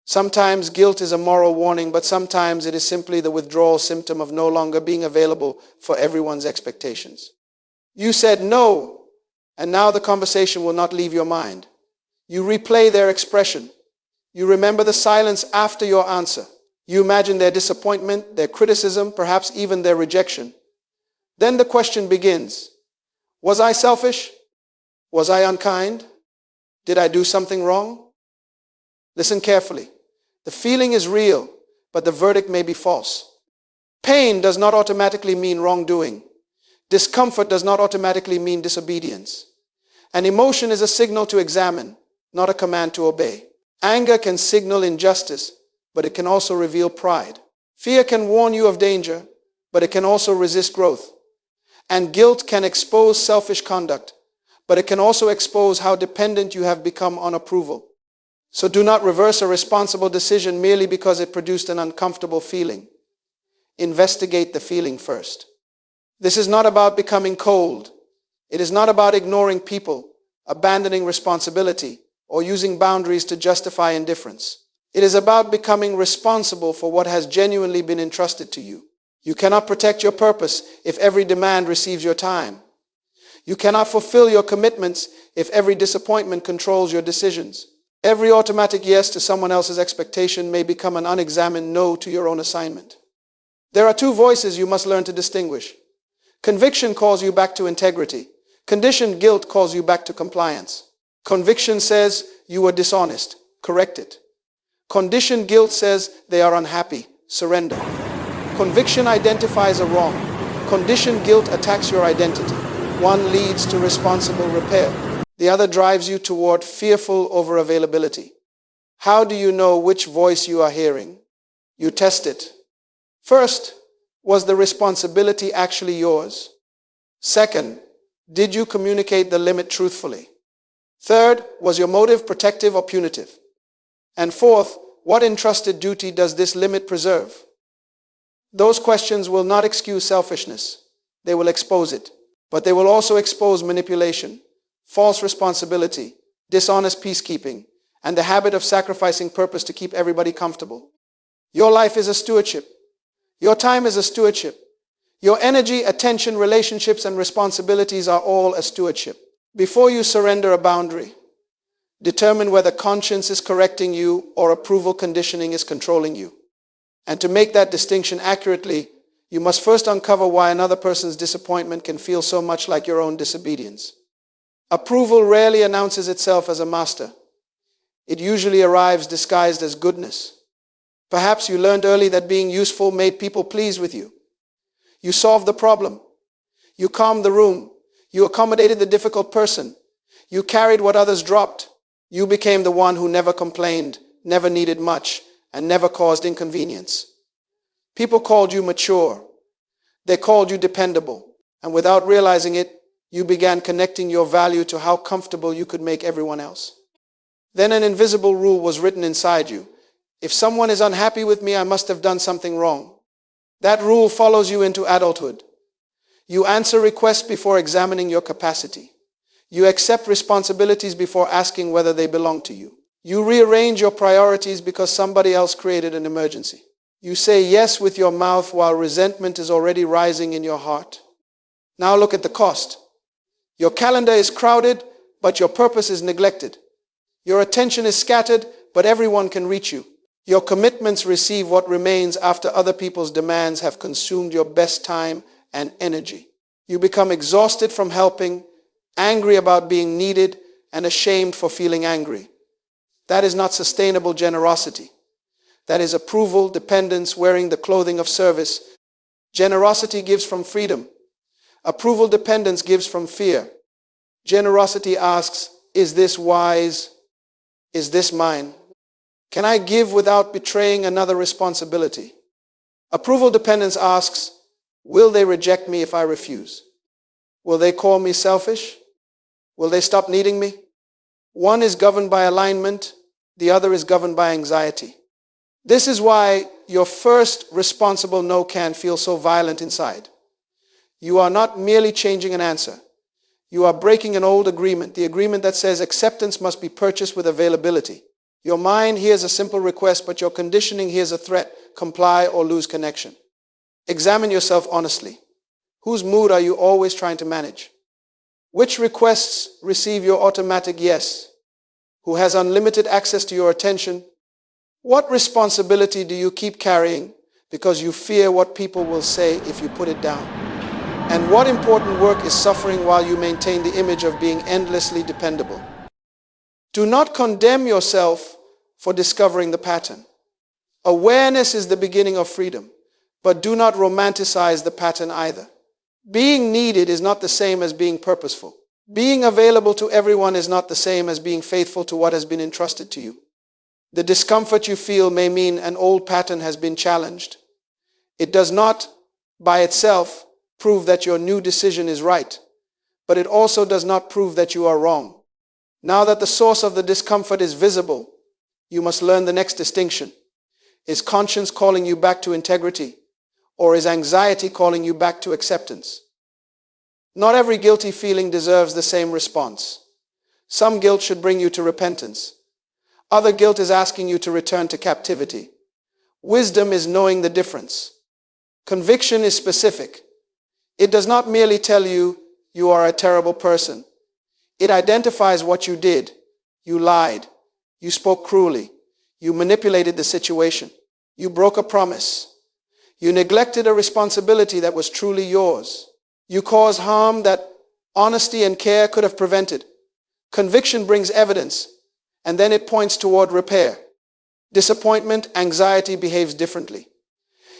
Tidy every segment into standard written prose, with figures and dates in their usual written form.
Sometimes guilt is a moral warning, but sometimes it is simply the withdrawal symptom of no longer being available for everyone's expectations. You said no, and now the conversation will not leave your mind. You replay their expression. You remember the silence after your answer. You imagine their disappointment, their criticism, perhaps even their rejection. Then the question begins. Was I selfish? Was I unkind? Did I do something wrong? Listen carefully. The feeling is real, but the verdict may be false. Pain does not automatically mean wrongdoing. Discomfort does not automatically mean disobedience. An emotion is a signal to examine, not a command to obey. Anger can signal injustice, but it can also reveal pride. Fear can warn you of danger, but it can also resist growth. And guilt can expose selfish conduct, but it can also expose how dependent you have become on approval. So do not reverse a responsible decision merely because it produced an uncomfortable feeling. Investigate the feeling first. This is not about becoming cold. It is not about ignoring people, abandoning responsibility, or using boundaries to justify indifference. It is about becoming responsible for what has genuinely been entrusted to you. You cannot protect your purpose if every demand receives your time. You cannot fulfill your commitments if every disappointment controls your decisions. Every automatic yes to someone else's expectation may become an unexamined no to your own assignment. There are two voices you must learn to distinguish. Conviction calls you back to integrity. Conditioned guilt calls you back to compliance. Conviction says you were dishonest. Correct it. Conditioned guilt says they are unhappy. Surrender. Conviction identifies a wrong. Conditioned guilt attacks your identity. One leads to responsible repair. The other drives you toward fearful overavailability. How do you know which voice you are hearing? You test it. First, was the responsibility actually yours? Second, did you communicate the limit truthfully? Third, was your motive protective or punitive? And fourth, what entrusted duty does this limit preserve? Those questions will not excuse selfishness. They will expose it. But they will also expose manipulation, false responsibility, dishonest peacekeeping, and the habit of sacrificing purpose to keep everybody comfortable. Your life is a stewardship. Your time is a stewardship. Your energy, attention, relationships, and responsibilities are all a stewardship. Before you surrender a boundary, determine whether conscience is correcting you or approval conditioning is controlling you. And to make that distinction accurately, you must first uncover why another person's disappointment can feel so much like your own disobedience. Approval rarely announces itself as a master. It usually arrives disguised as goodness. Perhaps you learned early that being useful made people pleased with you. You solved the problem. You calmed the room. You accommodated the difficult person. You carried what others dropped. You became the one who never complained, never needed much, and never caused inconvenience. People called you mature. They called you dependable. And without realizing it, you began connecting your value to how comfortable you could make everyone else. Then an invisible rule was written inside you. If someone is unhappy with me, I must have done something wrong. That rule follows you into adulthood. You answer requests before examining your capacity. You accept responsibilities before asking whether they belong to you. You rearrange your priorities because somebody else created an emergency. You say yes with your mouth while resentment is already rising in your heart. Now look at the cost. Your calendar is crowded, but your purpose is neglected. Your attention is scattered, but everyone can reach you. Your commitments receive what remains after other people's demands have consumed your best time and energy. You become exhausted from helping, angry about being needed, and ashamed for feeling angry. That is not sustainable generosity. That is approval, dependence, wearing the clothing of service. Generosity gives from freedom. Approval dependence gives from fear. Generosity asks, is this wise? Is this mine? Can I give without betraying another responsibility? Approval dependence asks, will they reject me if I refuse? Will they call me selfish? Will they stop needing me? One is governed by alignment, the other is governed by anxiety. This is why your first responsible no can feel so violent inside. You are not merely changing an answer. You are breaking an old agreement, the agreement that says acceptance must be purchased with availability. Your mind hears a simple request, but your conditioning hears a threat: comply or lose connection. Examine yourself honestly. Whose mood are you always trying to manage? Which requests receive your automatic yes? Who has unlimited access to your attention? What responsibility do you keep carrying because you fear what people will say if you put it down? And what important work is suffering while you maintain the image of being endlessly dependable? Do not condemn yourself for discovering the pattern. Awareness is the beginning of freedom, but do not romanticize the pattern either. Being needed is not the same as being purposeful. Being available to everyone is not the same as being faithful to what has been entrusted to you. The discomfort you feel may mean an old pattern has been challenged. It does not, by itself, prove that your new decision is right, but it also does not prove that you are wrong. Now that the source of the discomfort is visible, you must learn the next distinction. Is conscience calling you back to integrity, or is anxiety calling you back to acceptance? Not every guilty feeling deserves the same response. Some guilt should bring you to repentance. Other guilt is asking you to return to captivity. Wisdom is knowing the difference. Conviction is specific. It does not merely tell you you are a terrible person. It identifies what you did. You lied. You spoke cruelly. You manipulated the situation. You broke a promise. You neglected a responsibility that was truly yours. You caused harm that honesty and care could have prevented. Conviction brings evidence, and then it points toward repair. Disappointment, anxiety behaves differently.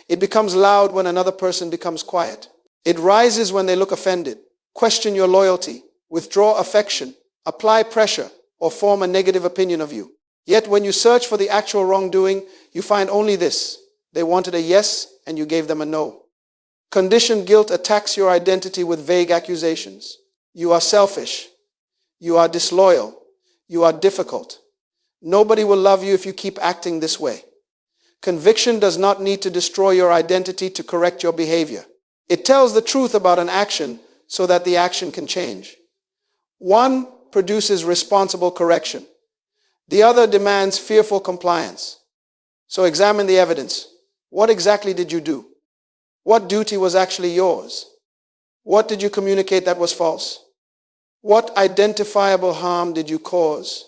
It becomes loud when another person becomes quiet. It rises when they look offended. Question your loyalty, withdraw affection, apply pressure, or form a negative opinion of you. Yet when you search for the actual wrongdoing, you find only this: they wanted a yes, and you gave them a no. Conditioned guilt attacks your identity with vague accusations. You are selfish. You are disloyal. You are difficult. Nobody will love you if you keep acting this way. Conviction does not need to destroy your identity to correct your behavior. It tells the truth about an action so that the action can change. One produces responsible correction. The other demands fearful compliance. So examine the evidence. What exactly did you do? What duty was actually yours? What did you communicate that was false? What identifiable harm did you cause?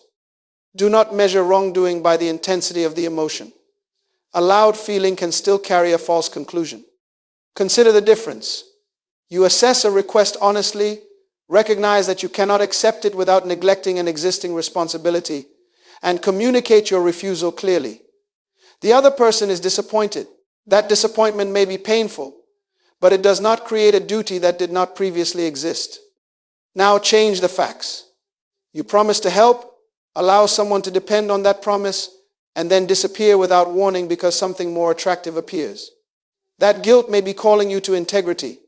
Do not measure wrongdoing by the intensity of the emotion. A loud feeling can still carry a false conclusion. Consider the difference. You assess a request honestly, recognize that you cannot accept it without neglecting an existing responsibility, and communicate your refusal clearly. The other person is disappointed. That disappointment may be painful, but it does not create a duty that did not previously exist. Now change the facts. You promise to help, allow someone to depend on that promise, and then disappear without warning because something more attractive appears. That guilt may be calling you to integrity,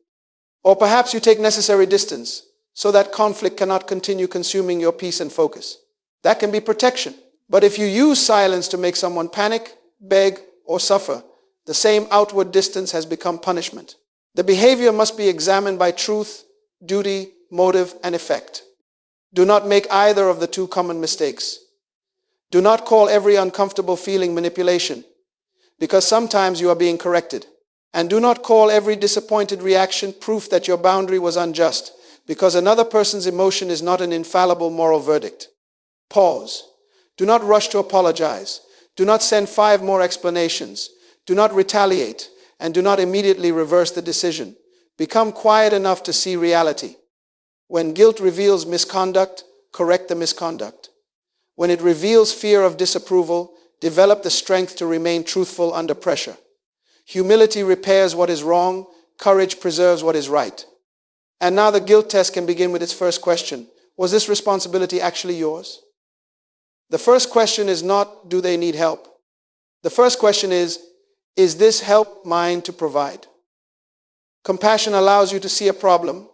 or perhaps you take necessary distance so that conflict cannot continue consuming your peace and focus. That can be protection. But if you use silence to make someone panic, beg, or suffer, the same outward distance has become punishment. The behavior must be examined by truth, duty, motive, and effect. Do not make either of the two common mistakes. Do not call every uncomfortable feeling manipulation, because sometimes you are being corrected. And do not call every disappointed reaction proof that your boundary was unjust, because another person's emotion is not an infallible moral verdict. Pause. Do not rush to apologize. Do not send 5 more explanations. Do not retaliate, and do not immediately reverse the decision. Become quiet enough to see reality. When guilt reveals misconduct, correct the misconduct. When it reveals fear of disapproval, develop the strength to remain truthful under pressure. Humility repairs what is wrong. Courage preserves what is right. And now the guilt test can begin with its first question. Was this responsibility actually yours? The first question is not, do they need help? The first question is this help mine to provide? Compassion allows you to see a problem,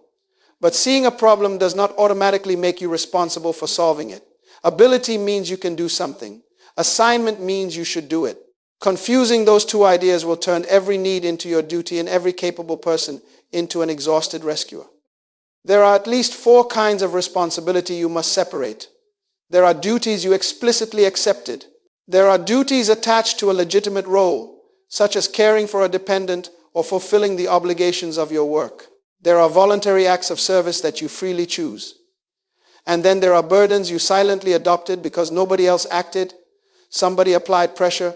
but seeing a problem does not automatically make you responsible for solving it. Ability means you can do something. Assignment means you should do it. Confusing those two ideas will turn every need into your duty and every capable person into an exhausted rescuer. There are at least 4 kinds of responsibility you must separate. There are duties you explicitly accepted, There are duties attached to a legitimate role, such as caring for a dependent or fulfilling the obligations of your work. There are voluntary acts of service that you freely choose. And then there are burdens you silently adopted because nobody else acted, somebody applied pressure,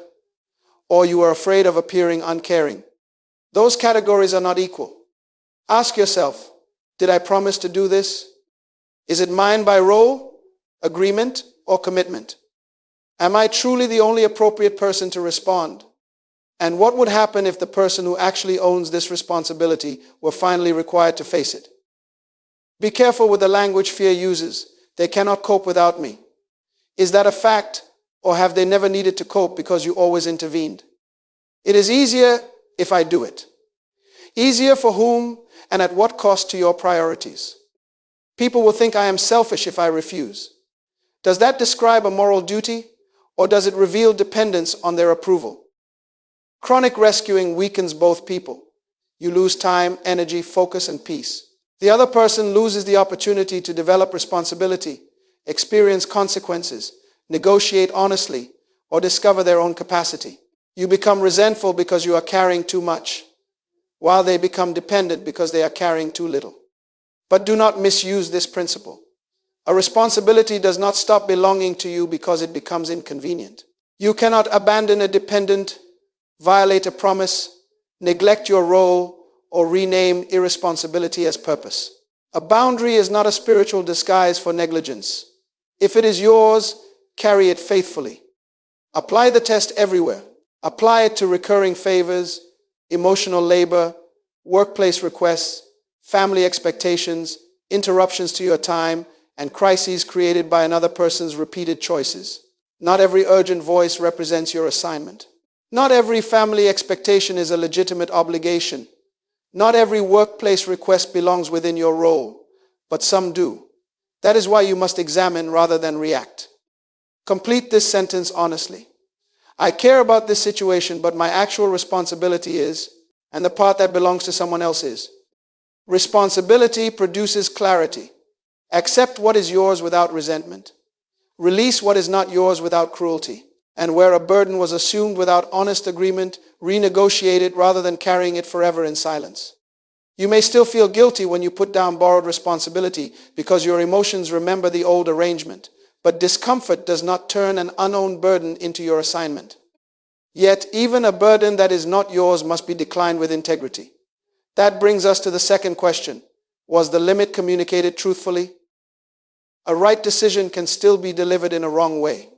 or you are afraid of appearing uncaring. Those categories are not equal. Ask yourself, did I promise to do this? Is it mine by role, agreement, or commitment? Am I truly the only appropriate person to respond? And what would happen if the person who actually owns this responsibility were finally required to face it? Be careful with the language fear uses. They cannot cope without me. Is that a fact, or have they never needed to cope because you always intervened? It is easier if I do it. Easier for whom and at what cost to your priorities? People will think I am selfish if I refuse. Does that describe a moral duty, or does it reveal dependence on their approval? Chronic rescuing weakens both people. You lose time, energy, focus, and peace. The other person loses the opportunity to develop responsibility, experience consequences, negotiate honestly, or discover their own capacity. You become resentful because you are carrying too much, while they become dependent because they are carrying too little. But do not misuse this principle. A responsibility does not stop belonging to you because it becomes inconvenient. You cannot abandon a dependent, violate a promise, neglect your role, or rename irresponsibility as purpose. A boundary is not a spiritual disguise for negligence. If it is yours, carry it faithfully. Apply the test everywhere. Apply it to recurring favors, emotional labor, workplace requests, family expectations, interruptions to your time, and crises created by another person's repeated choices. Not every urgent voice represents your assignment. Not every family expectation is a legitimate obligation. Not every workplace request belongs within your role, but some do. That is why you must examine rather than react. Complete this sentence honestly. I care about this situation, but my actual responsibility is, and the part that belongs to someone else is. Responsibility produces clarity. Accept what is yours without resentment. Release what is not yours without cruelty. And where a burden was assumed without honest agreement, renegotiate it rather than carrying it forever in silence. You may still feel guilty when you put down borrowed responsibility because your emotions remember the old arrangement. But discomfort does not turn an unowned burden into your assignment. Yet, even a burden that is not yours must be declined with integrity. That brings us to the second question. Was the limit communicated truthfully? A right decision can still be delivered in a wrong way.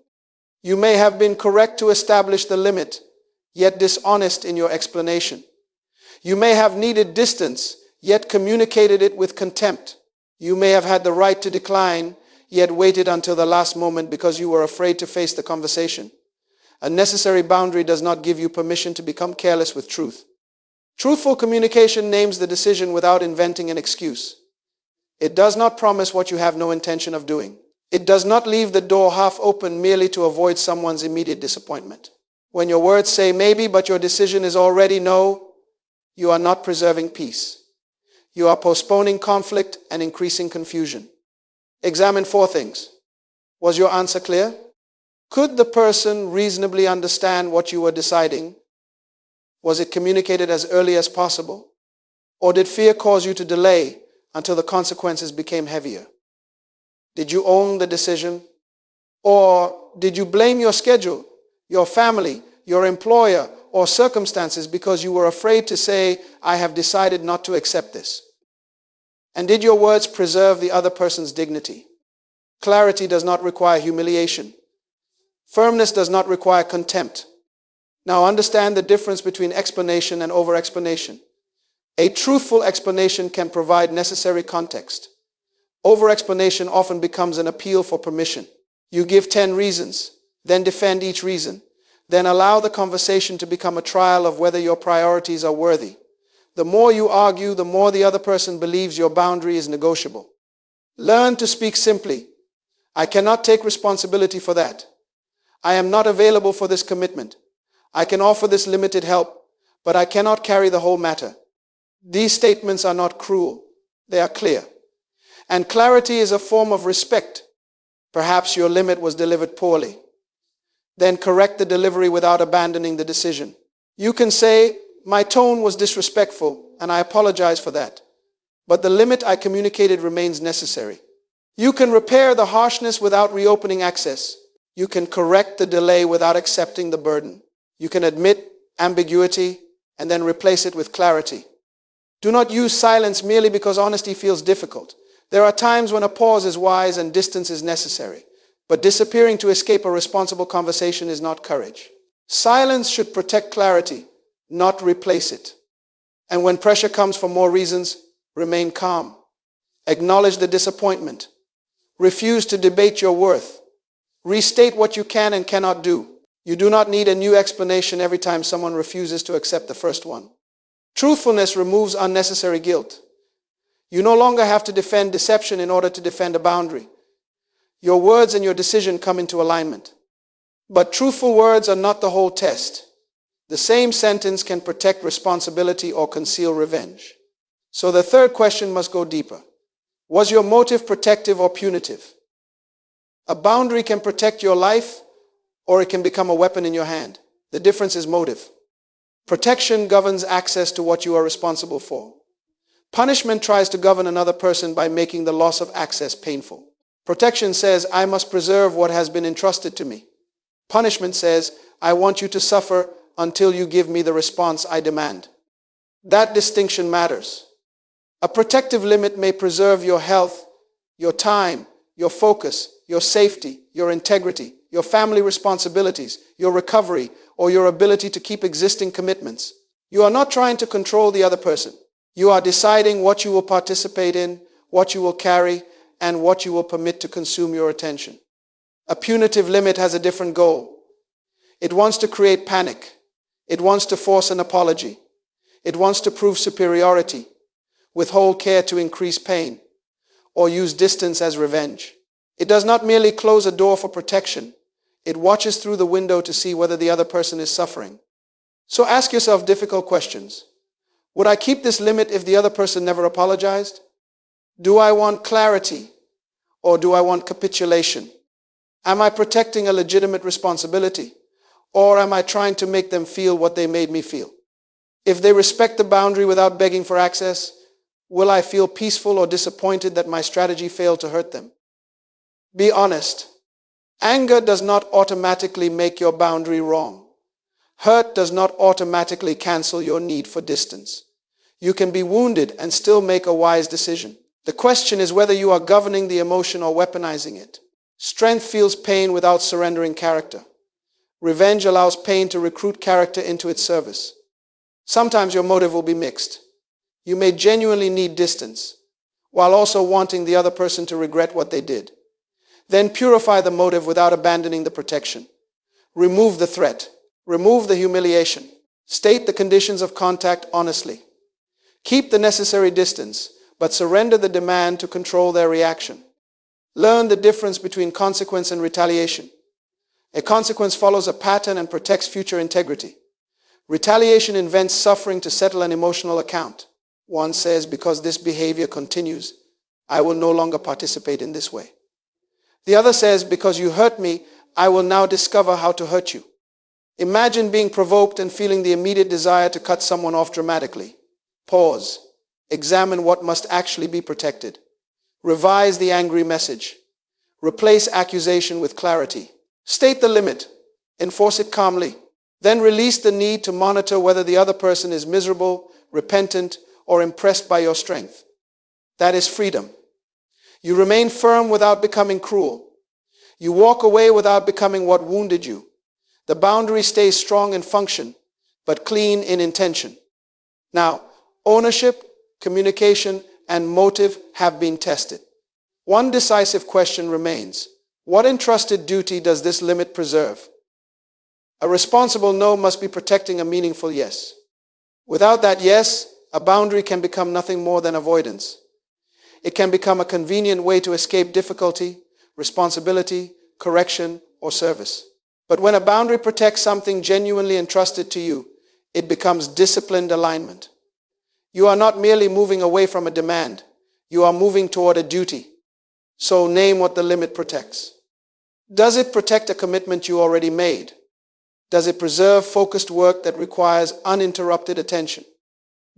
You may have been correct to establish the limit, yet dishonest in your explanation. You may have needed distance, yet communicated it with contempt. You may have had the right to decline, yet waited until the last moment because you were afraid to face the conversation. A necessary boundary does not give you permission to become careless with truth. Truthful communication names the decision without inventing an excuse. It does not promise what you have no intention of doing. It does not leave the door half open merely to avoid someone's immediate disappointment. When your words say maybe, but your decision is already no, you are not preserving peace. You are postponing conflict and increasing confusion. Examine 4 things. Was your answer clear? Could the person reasonably understand what you were deciding? Was it communicated as early as possible? Or did fear cause you to delay until the consequences became heavier? Did you own the decision? Or did you blame your schedule, your family, your employer, or circumstances because you were afraid to say, I have decided not to accept this? And did your words preserve the other person's dignity? Clarity does not require humiliation. Firmness does not require contempt. Now understand the difference between explanation and over-explanation. A truthful explanation can provide necessary context. Over-explanation often becomes an appeal for permission. You give 10 reasons, then defend each reason, then allow the conversation to become a trial of whether your priorities are worthy. The more you argue, the more the other person believes your boundary is negotiable. Learn to speak simply. I cannot take responsibility for that. I am not available for this commitment. I can offer this limited help, but I cannot carry the whole matter. These statements are not cruel. They are clear. And clarity is a form of respect. Perhaps your limit was delivered poorly. Then correct the delivery without abandoning the decision. You can say, "My tone was disrespectful, and I apologize for that. But the limit I communicated remains necessary." You can repair the harshness without reopening access. You can correct the delay without accepting the burden. You can admit ambiguity and then replace it with clarity. Do not use silence merely because honesty feels difficult. There are times when a pause is wise and distance is necessary. But disappearing to escape a responsible conversation is not courage. Silence should protect clarity, not replace it. And when pressure comes for more reasons, remain calm. Acknowledge the disappointment. Refuse to debate your worth. Restate what you can and cannot do. You do not need a new explanation every time someone refuses to accept the first one. Truthfulness removes unnecessary guilt. You no longer have to defend deception in order to defend a boundary. Your words and your decision come into alignment. But truthful words are not the whole test. The same sentence can protect responsibility or conceal revenge. So the third question must go deeper. Was your motive protective or punitive? A boundary can protect your life, or it can become a weapon in your hand. The difference is motive. Protection governs access to what you are responsible for. Punishment tries to govern another person by making the loss of access painful. Protection says, "I must preserve what has been entrusted to me." Punishment says, "I want you to suffer until you give me the response I demand." That distinction matters. A protective limit may preserve your health, your time, your focus, your safety, your integrity, your family responsibilities, your recovery, or your ability to keep existing commitments. You are not trying to control the other person. You are deciding what you will participate in, what you will carry, and what you will permit to consume your attention. A punitive limit has a different goal. It wants to create panic. It wants to force an apology. It wants to prove superiority, withhold care to increase pain, or use distance as revenge. It does not merely close a door for protection. It watches through the window to see whether the other person is suffering. So ask yourself difficult questions. Would I keep this limit if the other person never apologized? Do I want clarity, or do I want capitulation? Am I protecting a legitimate responsibility, or am I trying to make them feel what they made me feel? If they respect the boundary without begging for access, will I feel peaceful or disappointed that my strategy failed to hurt them? Be honest. Anger does not automatically make your boundary wrong. Hurt does not automatically cancel your need for distance. You can be wounded and still make a wise decision. The question is whether you are governing the emotion or weaponizing it. Strength feels pain without surrendering character. Revenge allows pain to recruit character into its service. Sometimes your motive will be mixed. You may genuinely need distance, while also wanting the other person to regret what they did. Then purify the motive without abandoning the protection. Remove the threat. Remove the humiliation. State the conditions of contact honestly. Keep the necessary distance, but surrender the demand to control their reaction. Learn the difference between consequence and retaliation. A consequence follows a pattern and protects future integrity. Retaliation invents suffering to settle an emotional account. One says, "Because this behavior continues, I will no longer participate in this way." The other says, "Because you hurt me, I will now discover how to hurt you." Imagine being provoked and feeling the immediate desire to cut someone off dramatically. Pause. Examine what must actually be protected. Revise the angry message. Replace accusation with clarity. State the limit. Enforce it calmly. Then release the need to monitor whether the other person is miserable, repentant, or impressed by your strength. That is freedom. You remain firm without becoming cruel. You walk away without becoming what wounded you. The boundary stays strong in function, but clean in intention. Now, ownership, communication, and motive have been tested. One decisive question remains. What entrusted duty does this limit preserve? A responsible no must be protecting a meaningful yes. Without that yes, a boundary can become nothing more than avoidance. It can become a convenient way to escape difficulty, responsibility, correction, or service. But when a boundary protects something genuinely entrusted to you, it becomes disciplined alignment. You are not merely moving away from a demand. You are moving toward a duty. So name what the limit protects. Does it protect a commitment you already made? Does it preserve focused work that requires uninterrupted attention?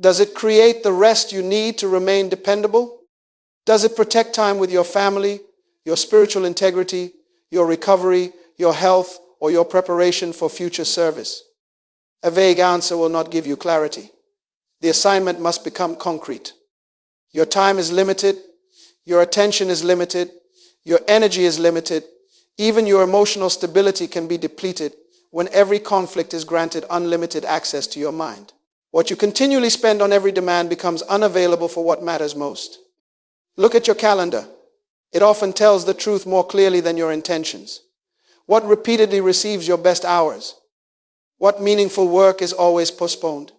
Does it create the rest you need to remain dependable? Does it protect time with your family, your spiritual integrity, your recovery, your health, or your preparation for future service? A vague answer will not give you clarity. The assignment must become concrete. Your time is limited, your attention is limited, your energy is limited, even your emotional stability can be depleted when every conflict is granted unlimited access to your mind. What you continually spend on every demand becomes unavailable for what matters most. Look at your calendar. It often tells the truth more clearly than your intentions. What repeatedly receives your best hours? What meaningful work is always postponed?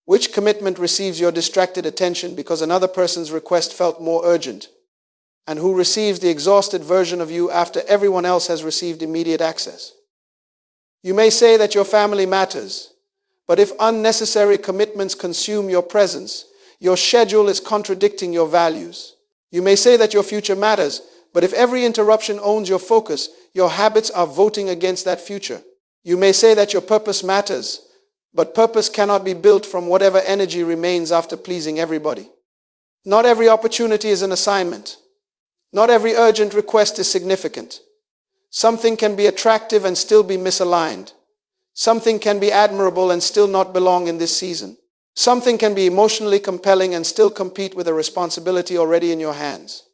Which commitment receives your distracted attention because another person's request felt more urgent? And who receives the exhausted version of you after everyone else has received immediate access? You may say that your family matters, but if unnecessary commitments consume your presence, your schedule is contradicting your values. You may say that your future matters, but if every interruption owns your focus, your habits are voting against that future. You may say that your purpose matters, but purpose cannot be built from whatever energy remains after pleasing everybody. Not every opportunity is an assignment. Not every urgent request is significant. Something can be attractive and still be misaligned. Something can be admirable and still not belong in this season. Something can be emotionally compelling and still compete with a responsibility already in your hands.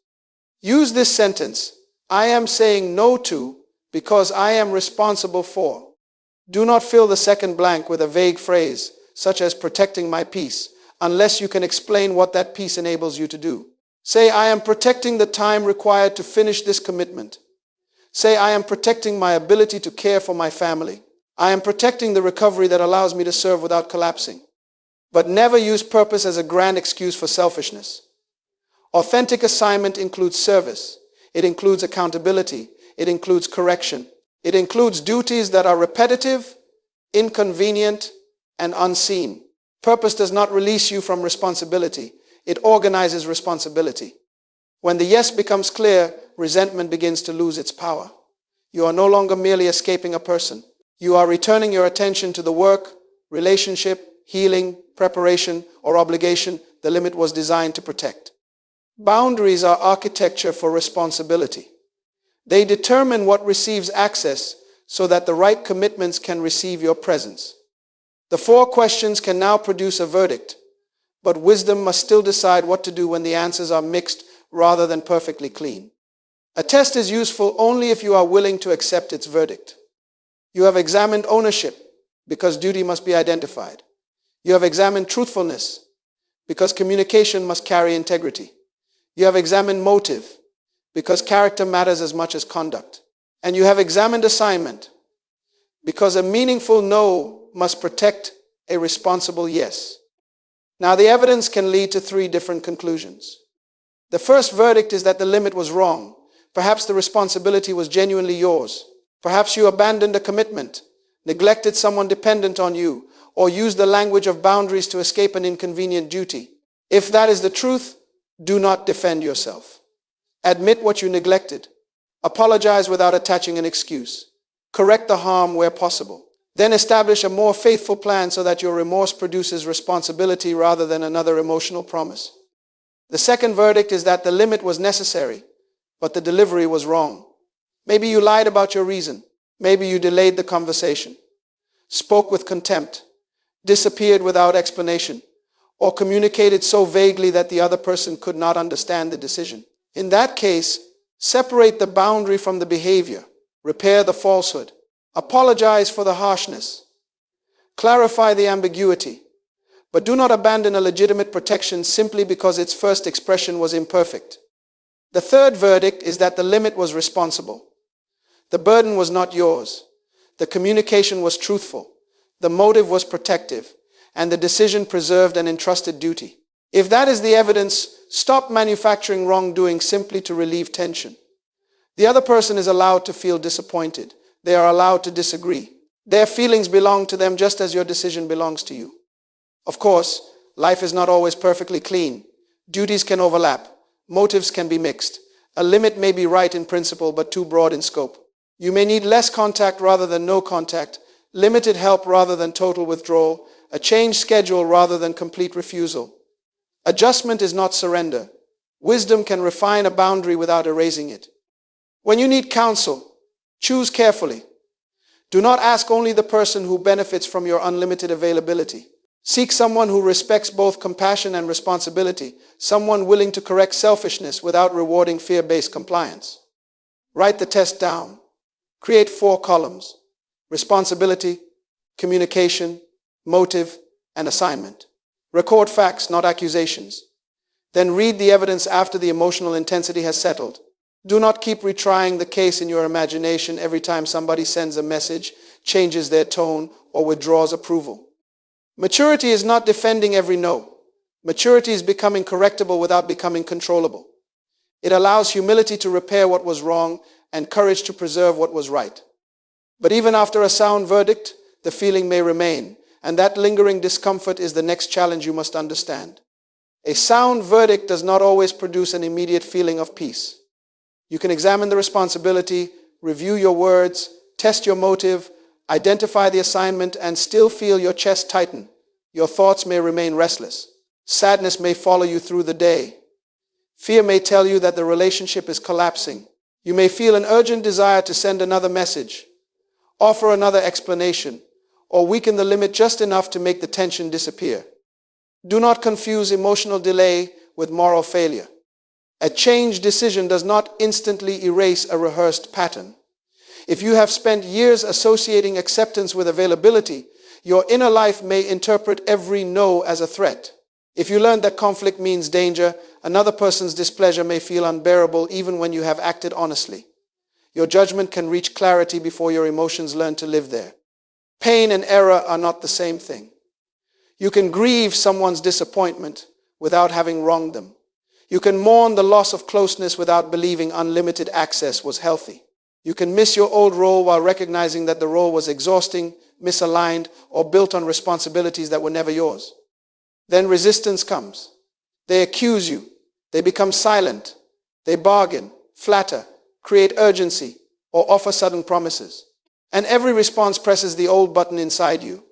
Use this sentence: I am saying no to because I am responsible for. Do not fill the second blank with a vague phrase, such as protecting my peace, unless you can explain what that peace enables you to do. Say, I am protecting the time required to finish this commitment. Say, I am protecting my ability to care for my family. I am protecting the recovery that allows me to serve without collapsing. But never use purpose as a grand excuse for selfishness. Authentic assignment includes service. It includes accountability. It includes correction. It includes duties that are repetitive, inconvenient, and unseen. Purpose does not release you from responsibility. It organizes responsibility. When the yes becomes clear, resentment begins to lose its power. You are no longer merely escaping a person. You are returning your attention to the work, relationship, healing, preparation, or obligation the limit was designed to protect. Boundaries are architecture for responsibility. They determine what receives access so that the right commitments can receive your presence. The 4 questions can now produce a verdict, but wisdom must still decide what to do when the answers are mixed rather than perfectly clean. A test is useful only if you are willing to accept its verdict. You have examined ownership because duty must be identified. You have examined truthfulness because communication must carry integrity. You have examined motive because character matters as much as conduct. And you have examined assignment because a meaningful no must protect a responsible yes. Now, the evidence can lead to 3 different conclusions. The first verdict is that the limit was wrong. Perhaps the responsibility was genuinely yours. Perhaps you abandoned a commitment, neglected someone dependent on you, or used the language of boundaries to escape an inconvenient duty. If that is the truth, do not defend yourself. Admit what you neglected. Apologize without attaching an excuse. Correct the harm where possible. Then establish a more faithful plan so that your remorse produces responsibility rather than another emotional promise. The second verdict is that the limit was necessary, but the delivery was wrong. Maybe you lied about your reason. Maybe you delayed the conversation, spoke with contempt, disappeared without explanation, or communicated so vaguely that the other person could not understand the decision. In that case, separate the boundary from the behavior, repair the falsehood, apologize for the harshness, clarify the ambiguity, but do not abandon a legitimate protection simply because its first expression was imperfect. The third verdict is that the limit was responsible. The burden was not yours. The communication was truthful. The motive was protective, and the decision preserved an entrusted duty. If that is the evidence, stop manufacturing wrongdoing simply to relieve tension. The other person is allowed to feel disappointed. They are allowed to disagree. Their feelings belong to them just as your decision belongs to you. Of course, life is not always perfectly clean. Duties can overlap. Motives can be mixed. A limit may be right in principle but too broad in scope. You may need less contact rather than no contact, limited help rather than total withdrawal, a changed schedule rather than complete refusal. Adjustment is not surrender. Wisdom can refine a boundary without erasing it. When you need counsel, choose carefully. Do not ask only the person who benefits from your unlimited availability. Seek someone who respects both compassion and responsibility, someone willing to correct selfishness without rewarding fear-based compliance. Write the test down. Create 4 columns: responsibility, communication, motive, and assignment. Record facts, not accusations. Then read the evidence after the emotional intensity has settled. Do not keep retrying the case in your imagination every time somebody sends a message, changes their tone, or withdraws approval. Maturity is not defending every no. Maturity is becoming correctable without becoming controllable. It allows humility to repair what was wrong and courage to preserve what was right. But even after a sound verdict, the feeling may remain, and that lingering discomfort is the next challenge you must understand. A sound verdict does not always produce an immediate feeling of peace. You can examine the responsibility, review your words, test your motive, identify the assignment, and still feel your chest tighten. Your thoughts may remain restless. Sadness may follow you through the day. Fear may tell you that the relationship is collapsing. You may feel an urgent desire to send another message, offer another explanation, or weaken the limit just enough to make the tension disappear. Do not confuse emotional delay with moral failure. A changed decision does not instantly erase a rehearsed pattern. If you have spent years associating acceptance with availability, your inner life may interpret every no as a threat. If you learn that conflict means danger, another person's displeasure may feel unbearable even when you have acted honestly. Your judgment can reach clarity before your emotions learn to live there. Pain and error are not the same thing. You can grieve someone's disappointment without having wronged them. You can mourn the loss of closeness without believing unlimited access was healthy. You can miss your old role while recognizing that the role was exhausting, misaligned, or built on responsibilities that were never yours. Then resistance comes. They accuse you. They become silent. They bargain, flatter, create urgency, or offer sudden promises. And every response presses the old button inside you.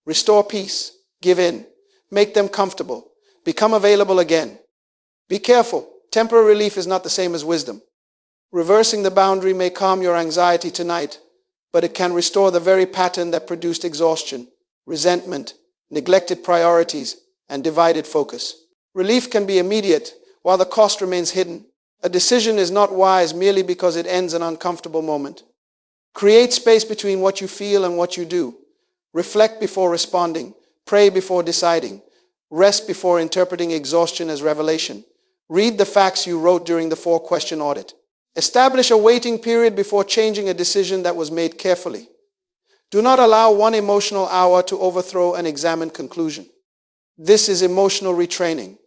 Restore peace. Give in. Make them comfortable. Become available again. Be careful. Temporary relief is not the same as wisdom. Reversing the boundary may calm your anxiety tonight, but it can restore the very pattern that produced exhaustion, resentment, neglected priorities, and divided focus. Relief can be immediate, while the cost remains hidden. A decision is not wise merely because it ends an uncomfortable moment. Create space between what you feel and what you do. Reflect before responding. Pray before deciding. Rest before interpreting exhaustion as revelation. Read the facts you wrote during the 4-question audit. Establish a waiting period before changing a decision that was made carefully. Do not allow one emotional hour to overthrow an examined conclusion. This is emotional retraining.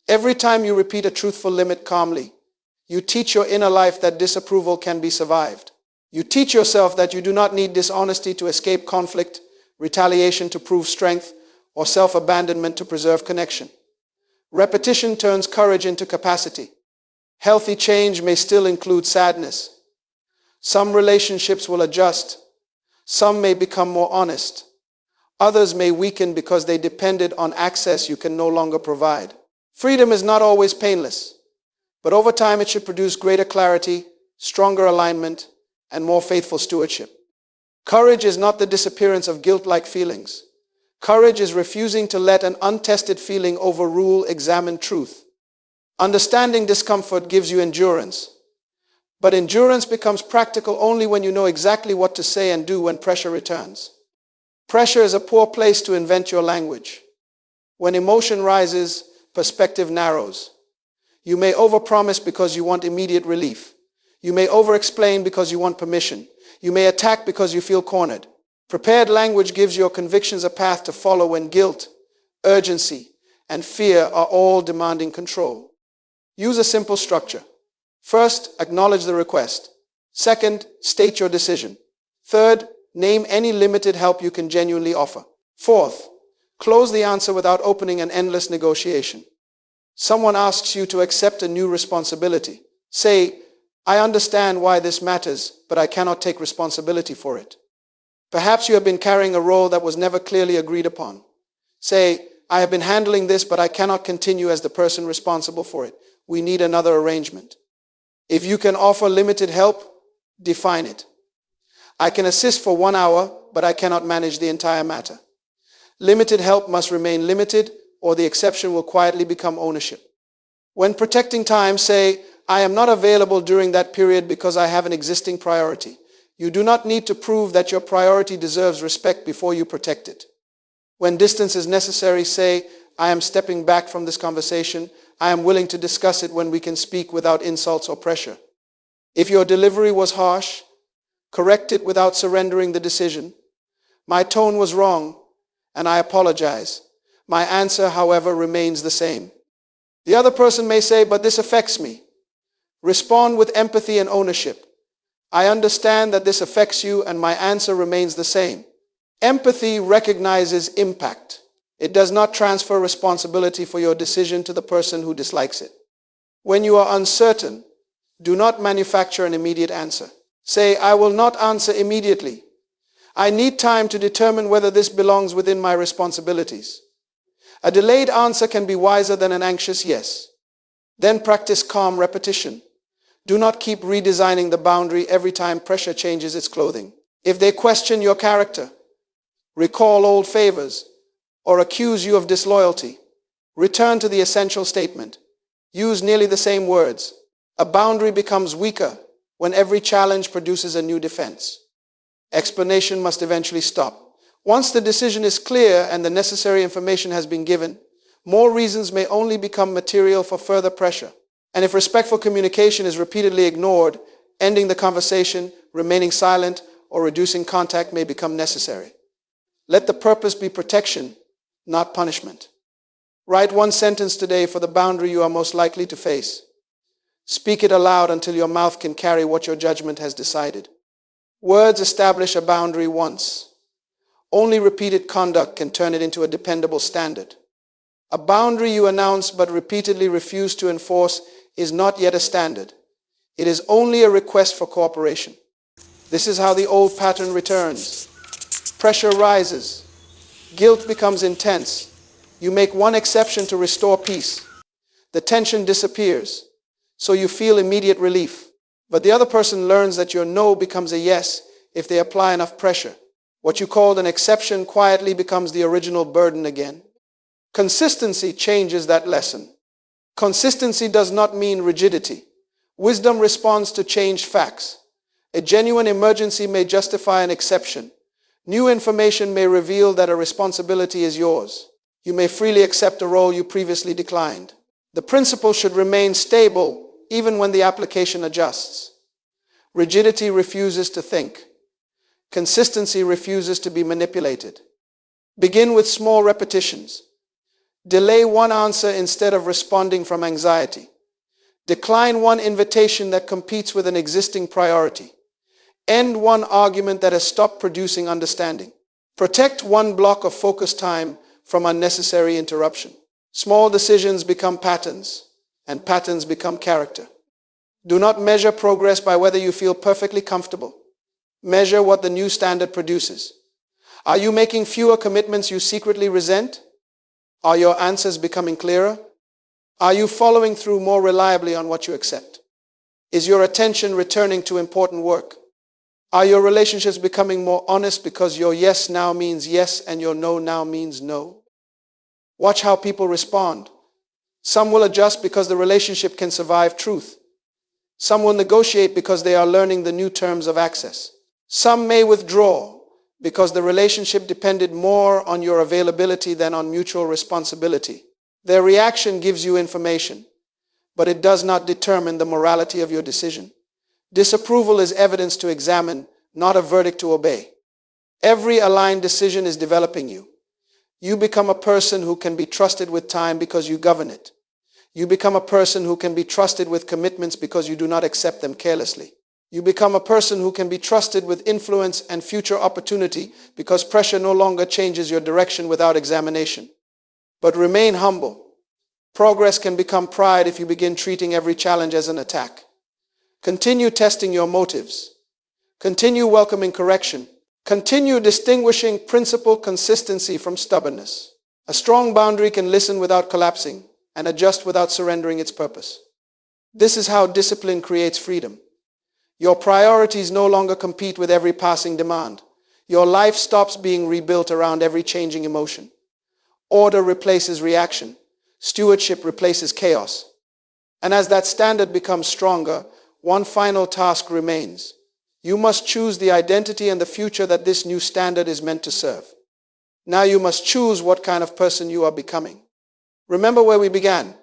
Every time you repeat a truthful limit calmly, you teach your inner life that disapproval can be survived. You teach yourself that you do not need dishonesty to escape conflict, retaliation to prove strength, or self-abandonment to preserve connection. Repetition turns courage into capacity. Healthy change may still include sadness. Some relationships will adjust. Some may become more honest. Others may weaken because they depended on access you can no longer provide. Freedom is not always painless, but over time it should produce greater clarity, stronger alignment, and more faithful stewardship. Courage is not the disappearance of guilt-like feelings. Courage is refusing to let an untested feeling overrule examined truth. Understanding discomfort gives you endurance, but endurance becomes practical only when you know exactly what to say and do when pressure returns. Pressure is a poor place to invent your language. When emotion rises, perspective narrows. You may overpromise because you want immediate relief. You may over-explain because you want permission. You may attack because you feel cornered. Prepared language gives your convictions a path to follow when guilt, urgency, and fear are all demanding control. Use a simple structure. First, acknowledge the request. Second, state your decision. Third, name any limited help you can genuinely offer. Fourth, close the answer without opening an endless negotiation. Someone asks you to accept a new responsibility. Say, I understand why this matters, but I cannot take responsibility for it. Perhaps you have been carrying a role that was never clearly agreed upon. Say, I have been handling this, but I cannot continue as the person responsible for it. We need another arrangement. If you can offer limited help, define it. I can assist for 1 hour, but I cannot manage the entire matter. Limited help must remain limited, or the exception will quietly become ownership. When protecting time, say, I am not available during that period because I have an existing priority. You do not need to prove that your priority deserves respect before you protect it. When distance is necessary, say, I am stepping back from this conversation. I am willing to discuss it when we can speak without insults or pressure. If your delivery was harsh, correct it without surrendering the decision. My tone was wrong, and I apologize. My answer, however, remains the same. The other person may say, but this affects me. Respond with empathy and ownership. I understand that this affects you, and my answer remains the same. Empathy recognizes impact. It does not transfer responsibility for your decision to the person who dislikes it. When you are uncertain, do not manufacture an immediate answer. Say, I will not answer immediately. I need time to determine whether this belongs within my responsibilities. A delayed answer can be wiser than an anxious yes. Then practice calm repetition. Do not keep redesigning the boundary every time pressure changes its clothing. If they question your character, recall old favors, or accuse you of disloyalty, return to the essential statement. Use nearly the same words. A boundary becomes weaker when every challenge produces a new defense. Explanation must eventually stop. Once the decision is clear and the necessary information has been given, more reasons may only become material for further pressure. And if respectful communication is repeatedly ignored, ending the conversation, remaining silent, or reducing contact may become necessary. Let the purpose be protection, not punishment. Write one sentence today for the boundary you are most likely to face. Speak it aloud until your mouth can carry what your judgment has decided. Words establish a boundary once. Only repeated conduct can turn it into a dependable standard. A boundary you announce but repeatedly refuse to enforce is not yet a standard. It is only a request for cooperation. This is how the old pattern returns. Pressure rises. Guilt becomes intense. You make one exception to restore peace. The tension disappears, so you feel immediate relief. But the other person learns that your no becomes a yes if they apply enough pressure. What you called an exception quietly becomes the original burden again. Consistency changes that lesson. Consistency does not mean rigidity. Wisdom responds to changed facts. A genuine emergency may justify an exception. New information may reveal that a responsibility is yours. You may freely accept a role you previously declined. The principle should remain stable even when the application adjusts. Rigidity refuses to think. Consistency refuses to be manipulated. Begin with small repetitions. Delay one answer instead of responding from anxiety. Decline one invitation that competes with an existing priority. End one argument that has stopped producing understanding. Protect one block of focus time from unnecessary interruption. Small decisions become patterns, and patterns become character. Do not measure progress by whether you feel perfectly comfortable. Measure what the new standard produces. Are you making fewer commitments you secretly resent? Are your answers becoming clearer? Are you following through more reliably on what you accept? Is your attention returning to important work? Are your relationships becoming more honest because your yes now means yes and your no now means no? Watch how people respond. Some will adjust because the relationship can survive truth. Some will negotiate because they are learning the new terms of access. Some may withdraw because the relationship depended more on your availability than on mutual responsibility. Their reaction gives you information, but it does not determine the morality of your decision. Disapproval is evidence to examine, not a verdict to obey. Every aligned decision is developing you. You become a person who can be trusted with time because you govern it. You become a person who can be trusted with commitments because you do not accept them carelessly. You become a person who can be trusted with influence and future opportunity because pressure no longer changes your direction without examination. But remain humble. Progress can become pride if you begin treating every challenge as an attack. Continue testing your motives. Continue welcoming correction. Continue distinguishing principle consistency from stubbornness. A strong boundary can listen without collapsing and adjust without surrendering its purpose. This is how discipline creates freedom. Your priorities no longer compete with every passing demand. Your life stops being rebuilt around every changing emotion. Order replaces reaction. Stewardship replaces chaos. And as that standard becomes stronger, one final task remains. You must choose the identity and the future that this new standard is meant to serve. Now you must choose what kind of person you are becoming. Remember where we began.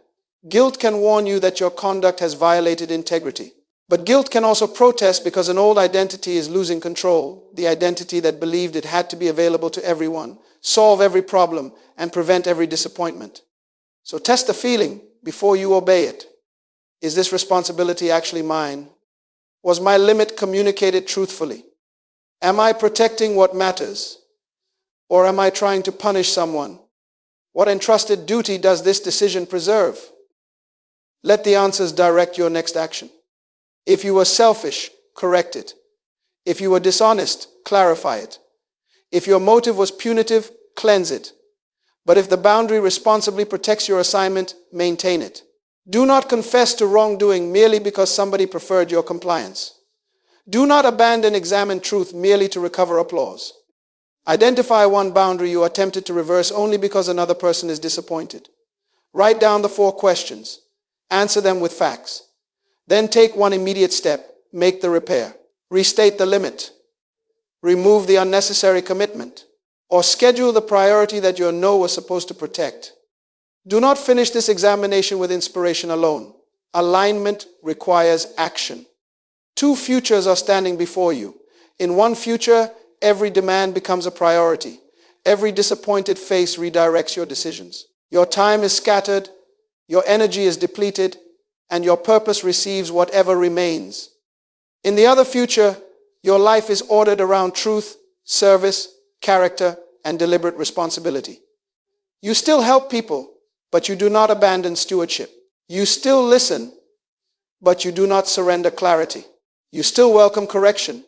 Guilt can warn you that your conduct has violated integrity. But guilt can also protest because an old identity is losing control, the identity that believed it had to be available to everyone, solve every problem, and prevent every disappointment. So test the feeling before you obey it. Is this responsibility actually mine? Was my limit communicated truthfully? Am I protecting what matters? Or am I trying to punish someone? What entrusted duty does this decision preserve? Let the answers direct your next action. If you were selfish, correct it. If you were dishonest, clarify it. If your motive was punitive, cleanse it. But if the boundary responsibly protects your assignment, maintain it. Do not confess to wrongdoing merely because somebody preferred your compliance. Do not abandon examined truth merely to recover applause. Identify one boundary you are tempted to reverse only because another person is disappointed. Write down the 4 questions. Answer them with facts. Then take one immediate step. Make the repair. Restate the limit. Remove the unnecessary commitment. Or schedule the priority that your no was supposed to protect. Do not finish this examination with inspiration alone. Alignment requires action. 2 futures are standing before you. In one future, every demand becomes a priority. Every disappointed face redirects your decisions. Your time is scattered, your energy is depleted, and your purpose receives whatever remains. In the other future, your life is ordered around truth, service, character, and deliberate responsibility. You still help people, but you do not abandon stewardship. You still listen, but you do not surrender clarity. You still welcome correction,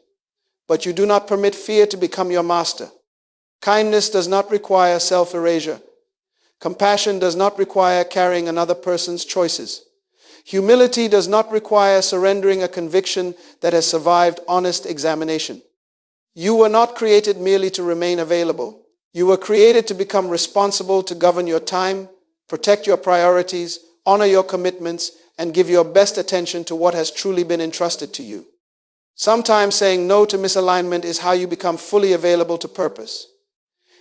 but you do not permit fear to become your master. Kindness does not require self-erasure. Compassion does not require carrying another person's choices. Humility does not require surrendering a conviction that has survived honest examination. You were not created merely to remain available. You were created to become responsible, to govern your time, protect your priorities, honor your commitments, and give your best attention to what has truly been entrusted to you. Sometimes saying no to misalignment is how you become fully available to purpose.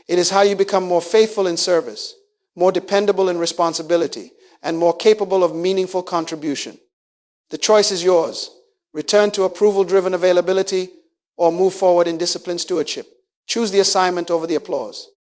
It is how you become more faithful in service, more dependable in responsibility, and more capable of meaningful contribution. The choice is yours. Return to approval-driven availability or move forward in disciplined stewardship. Choose the assignment over the applause.